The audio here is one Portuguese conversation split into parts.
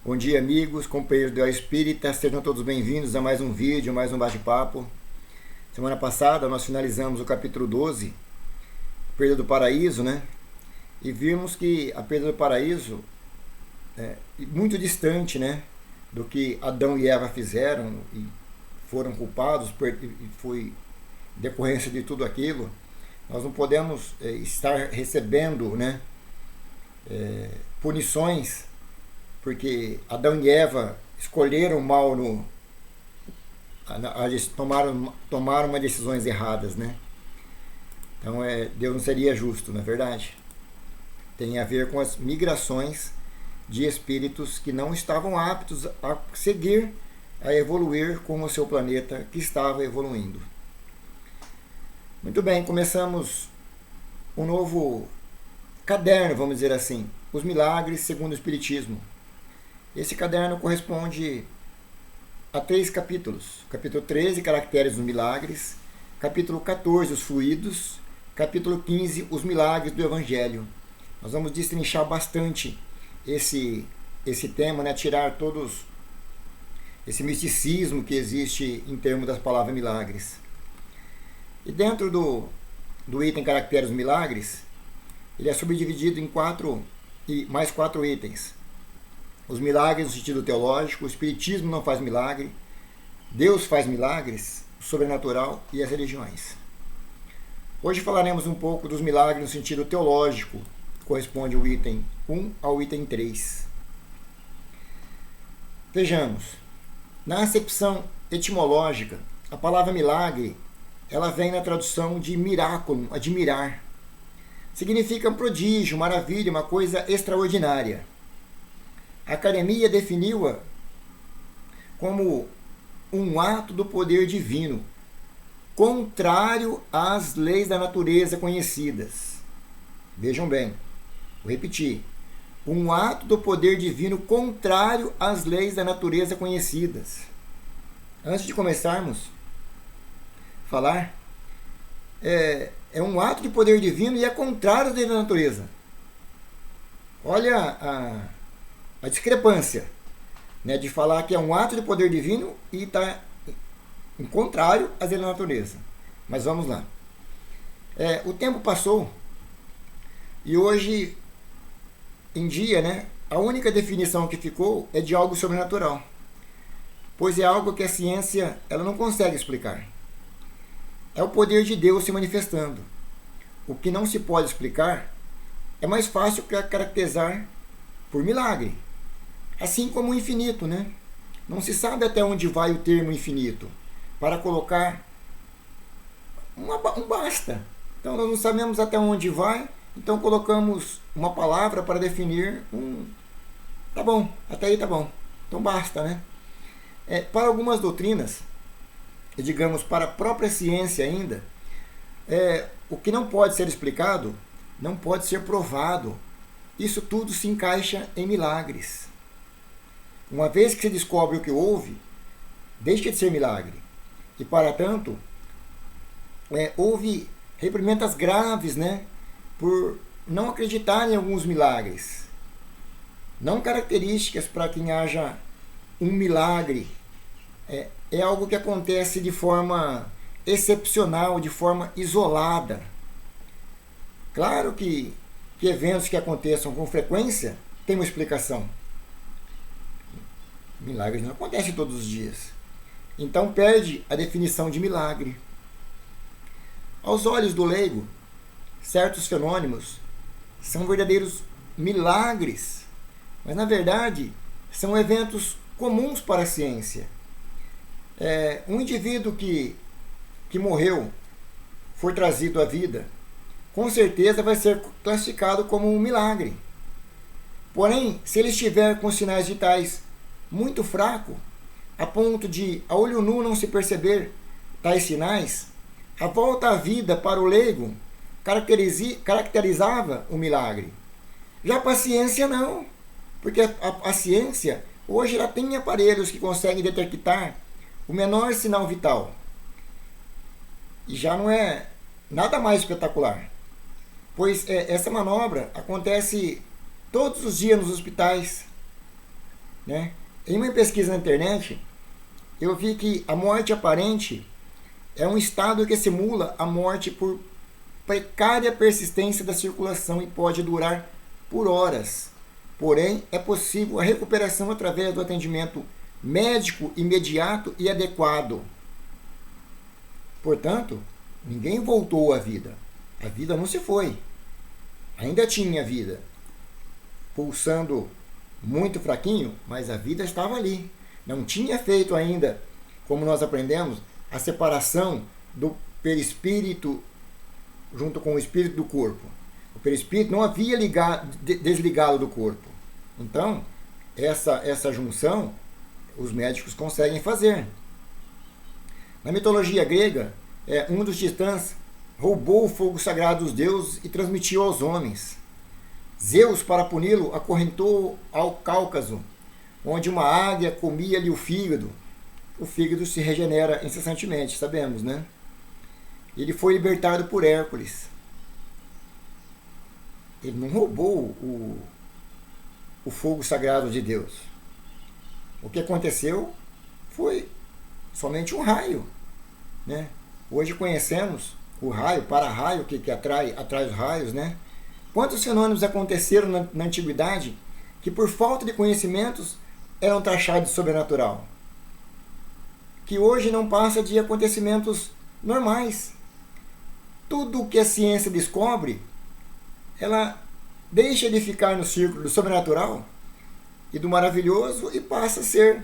Bom dia, amigos, companheiros do Espírita, sejam todos bem-vindos a mais um vídeo, mais um bate-papo. Semana passada nós finalizamos o capítulo 12, perda do paraíso, né? E vimos que a perda do paraíso é muito distante, né, do que Adão e Eva fizeram e foram culpados, e foi decorrência de tudo aquilo. Nós não podemos estar recebendo, né, punições porque Adão e Eva escolheram o mal, tomaram uma decisões erradas, né? Então Deus não seria justo, não é verdade? Tem a ver com as migrações de espíritos que não estavam aptos a seguir, a evoluir com o seu planeta que estava evoluindo. Muito bem, começamos um novo caderno, vamos dizer assim, Os Milagres segundo o Espiritismo. Esse caderno corresponde a 3 capítulos. Capítulo 13, Caracteres dos Milagres. Capítulo 14, Os Fluidos. Capítulo 15, Os Milagres do Evangelho. Nós vamos destrinchar bastante esse tema, né? Tirar todos esse misticismo que existe em termos das palavras milagres. E dentro do item Caracteres dos Milagres, ele é subdividido em mais quatro itens. Os milagres no sentido teológico, o Espiritismo não faz milagre, Deus faz milagres, o sobrenatural e as religiões. Hoje falaremos um pouco dos milagres no sentido teológico, que corresponde ao item 1 ao item 3. Vejamos, na acepção etimológica, a palavra milagre, ela vem na tradução de miraculum, admirar. Significa um prodígio, maravilha, uma coisa extraordinária. A Academia definiu-a como um ato do poder divino, contrário às leis da natureza conhecidas. Vejam bem, vou repetir. Um ato do poder divino contrário às leis da natureza conhecidas. Antes de começarmos a falar, é um ato de poder divino e é contrário às leis da natureza. Olha a discrepância, né, de falar que é um ato de poder divino e está em contrário às leis da natureza. Mas vamos lá. O tempo passou e hoje em dia, né, a única definição que ficou é de algo sobrenatural, pois é algo que a ciência ela não consegue explicar. É o poder de Deus se manifestando. O que não se pode explicar é mais fácil para caracterizar por milagre. Assim como o infinito, né? Não se sabe até onde vai o termo infinito para colocar um basta. Então nós não sabemos até onde vai, então colocamos uma palavra para definir tá bom, até aí tá bom. Então basta, né? Para algumas doutrinas, e digamos para a própria ciência ainda, o que não pode ser explicado não pode ser provado. Isso tudo se encaixa em milagres. Uma vez que se descobre o que houve, deixa de ser milagre. E, para tanto, houve reprimendas graves, né, por não acreditar em alguns milagres. Não características para quem haja um milagre. É algo que acontece de forma excepcional, de forma isolada. Claro que eventos que aconteçam com frequência têm uma explicação. Milagres não acontecem todos os dias. Então perde a definição de milagre. Aos olhos do leigo, certos fenômenos são verdadeiros milagres, mas na verdade são eventos comuns para a ciência. Um indivíduo que morreu, foi trazido à vida, com certeza vai ser classificado como um milagre. Porém, se ele estiver com sinais vitais muito fraco, a ponto de a olho nu não se perceber tais sinais, a volta à vida para o leigo caracterizava o milagre. Já para a ciência não, porque a ciência hoje ela tem aparelhos que conseguem detectar o menor sinal vital. E já não é nada mais espetacular, pois essa manobra acontece todos os dias nos hospitais. né? Em uma pesquisa na internet, eu vi que a morte aparente é um estado que simula a morte por precária persistência da circulação e pode durar por horas. Porém, é possível a recuperação através do atendimento médico imediato e adequado. Portanto, ninguém voltou à vida. A vida não se foi. Ainda tinha vida. Pulsando muito fraquinho, mas a vida estava ali. Não tinha feito ainda, como nós aprendemos, a separação do perispírito junto com o espírito do corpo. O perispírito não havia desligado do corpo. Então, essa junção, os médicos conseguem fazer. Na mitologia grega, um dos titãs roubou o fogo sagrado dos deuses e transmitiu aos homens. Zeus, para puni-lo, acorrentou ao Cáucaso, onde uma águia comia-lhe o fígado. O fígado se regenera incessantemente, sabemos, né? Ele foi libertado por Hércules. Ele não roubou o fogo sagrado de Deus. O que aconteceu foi somente um raio, né? Hoje conhecemos o raio, para-raio, que atrai os raios, né? Quantos fenômenos aconteceram na antiguidade que por falta de conhecimentos eram taxados de sobrenatural? Que hoje não passa de acontecimentos normais. Tudo o que a ciência descobre, ela deixa de ficar no círculo do sobrenatural e do maravilhoso e passa a ser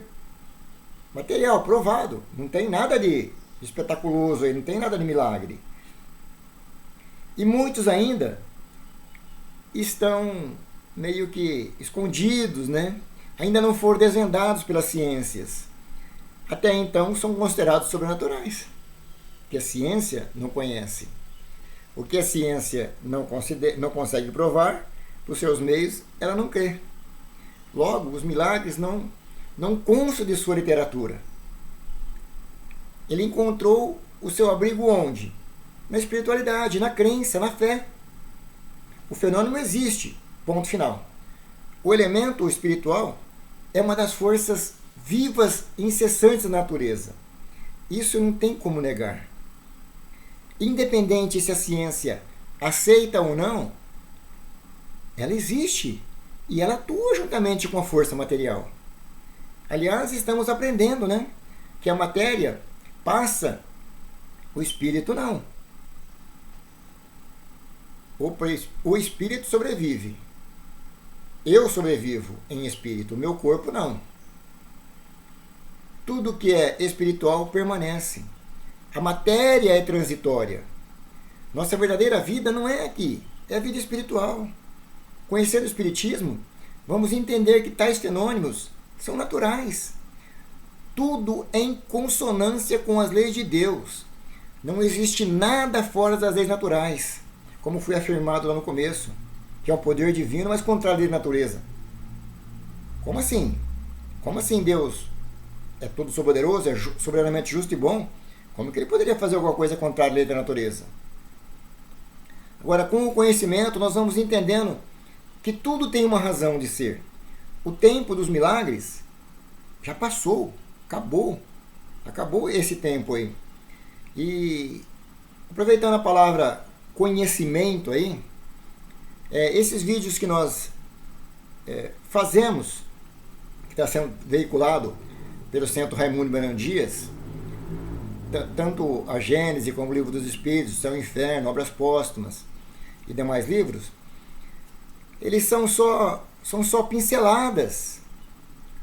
material, provado. Não tem nada de espetaculoso aí, não tem nada de milagre. E muitos ainda estão meio que escondidos, né? Ainda não foram desvendados pelas ciências. Até então são considerados sobrenaturais, que a ciência não conhece. O que a ciência não consegue provar, por seus meios, ela não crê. Logo, os milagres não constam de sua literatura. Ele encontrou o seu abrigo onde? Na espiritualidade, na crença, na fé. O fenômeno existe, ponto final. O elemento espiritual é uma das forças vivas e incessantes da natureza. Isso não tem como negar. Independente se a ciência aceita ou não, ela existe e ela atua juntamente com a força material. Aliás, estamos aprendendo, né, que a matéria passa, o espírito não. O espírito sobrevive. Eu sobrevivo em espírito, o meu corpo não. Tudo que é espiritual permanece. A matéria é transitória. Nossa verdadeira vida não é aqui, é a vida espiritual. Conhecendo o Espiritismo, vamos entender que tais fenômenos são naturais. Tudo é em consonância com as leis de Deus. Não existe nada fora das leis naturais, como foi afirmado lá no começo, que é um poder divino, mas contrário à lei da natureza. Como assim? Como assim Deus é todo poderoso, é soberanamente justo e bom? Como que ele poderia fazer alguma coisa contrária à lei da natureza? Agora, com o conhecimento, nós vamos entendendo que tudo tem uma razão de ser. O tempo dos milagres já passou, acabou esse tempo aí. E aproveitando a palavra conhecimento aí, esses vídeos que nós fazemos, que está sendo veiculado pelo Centro Raimundo Brandão Dias, tanto a Gênese como o Livro dos Espíritos, Céu e Inferno, Obras Póstumas e demais livros, eles são só pinceladas,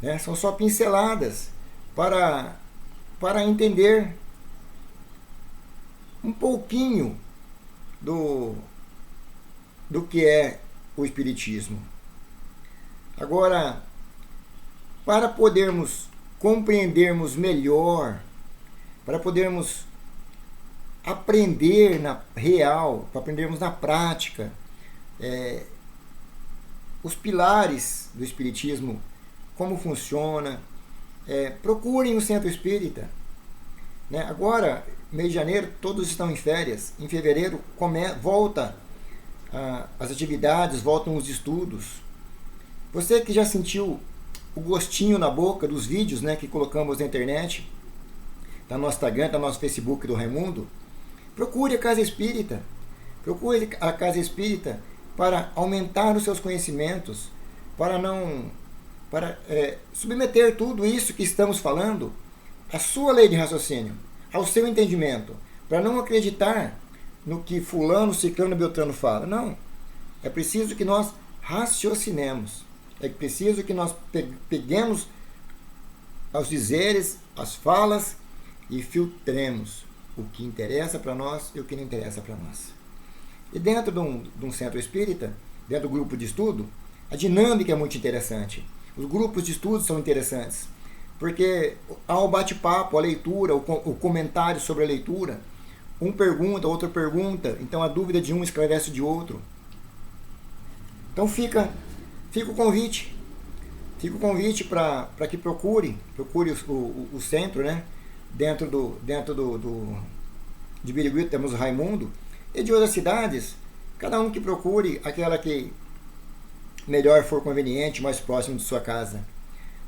né? São só pinceladas para entender um pouquinho do que é o Espiritismo. Agora, para podermos compreendermos melhor, para podermos aprender na real, para aprendermos na prática, os pilares do Espiritismo, como funciona, procurem o Centro Espírita. Né? Agora, mês de janeiro, todos estão em férias. Em fevereiro, volta as atividades, voltam os estudos. Você que já sentiu o gostinho na boca dos vídeos, né, que colocamos na internet, tá no nosso Instagram, tá no nosso Facebook do Raimundo, procure a Casa Espírita. Procure a Casa Espírita para aumentar os seus conhecimentos, para submeter tudo isso que estamos falando à sua lei de raciocínio, ao seu entendimento, para não acreditar no que fulano, ciclano, beltrano fala. Não. É preciso que nós raciocinemos. É preciso que nós peguemos os dizeres, as falas e filtremos o que interessa para nós e o que não interessa para nós. E dentro de um centro espírita, dentro do grupo de estudo, a dinâmica é muito interessante. Os grupos de estudo são interessantes, porque há o bate-papo, a leitura, o comentário sobre a leitura. Um pergunta, outro pergunta, então a dúvida de um esclarece de outro. Então fica o convite. Fica o convite para que procure o centro, né? Dentro de Birigui temos o Raimundo, e de outras cidades, cada um que procure aquela que melhor for conveniente, mais próximo de sua casa.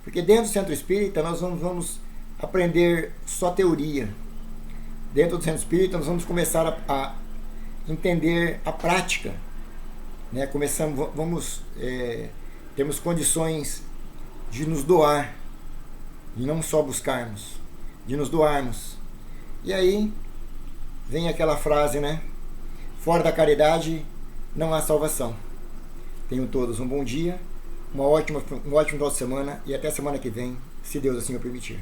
Porque dentro do centro espírita nós vamos aprender só teoria. Dentro do centro espírita nós vamos começar a entender a prática. Né? Temos condições de nos doar, de não só buscarmos, de nos doarmos. E aí vem aquela frase, né? Fora da caridade não há salvação. Tenham todos um bom dia, um ótimo final de semana e até semana que vem, se Deus assim o permitir.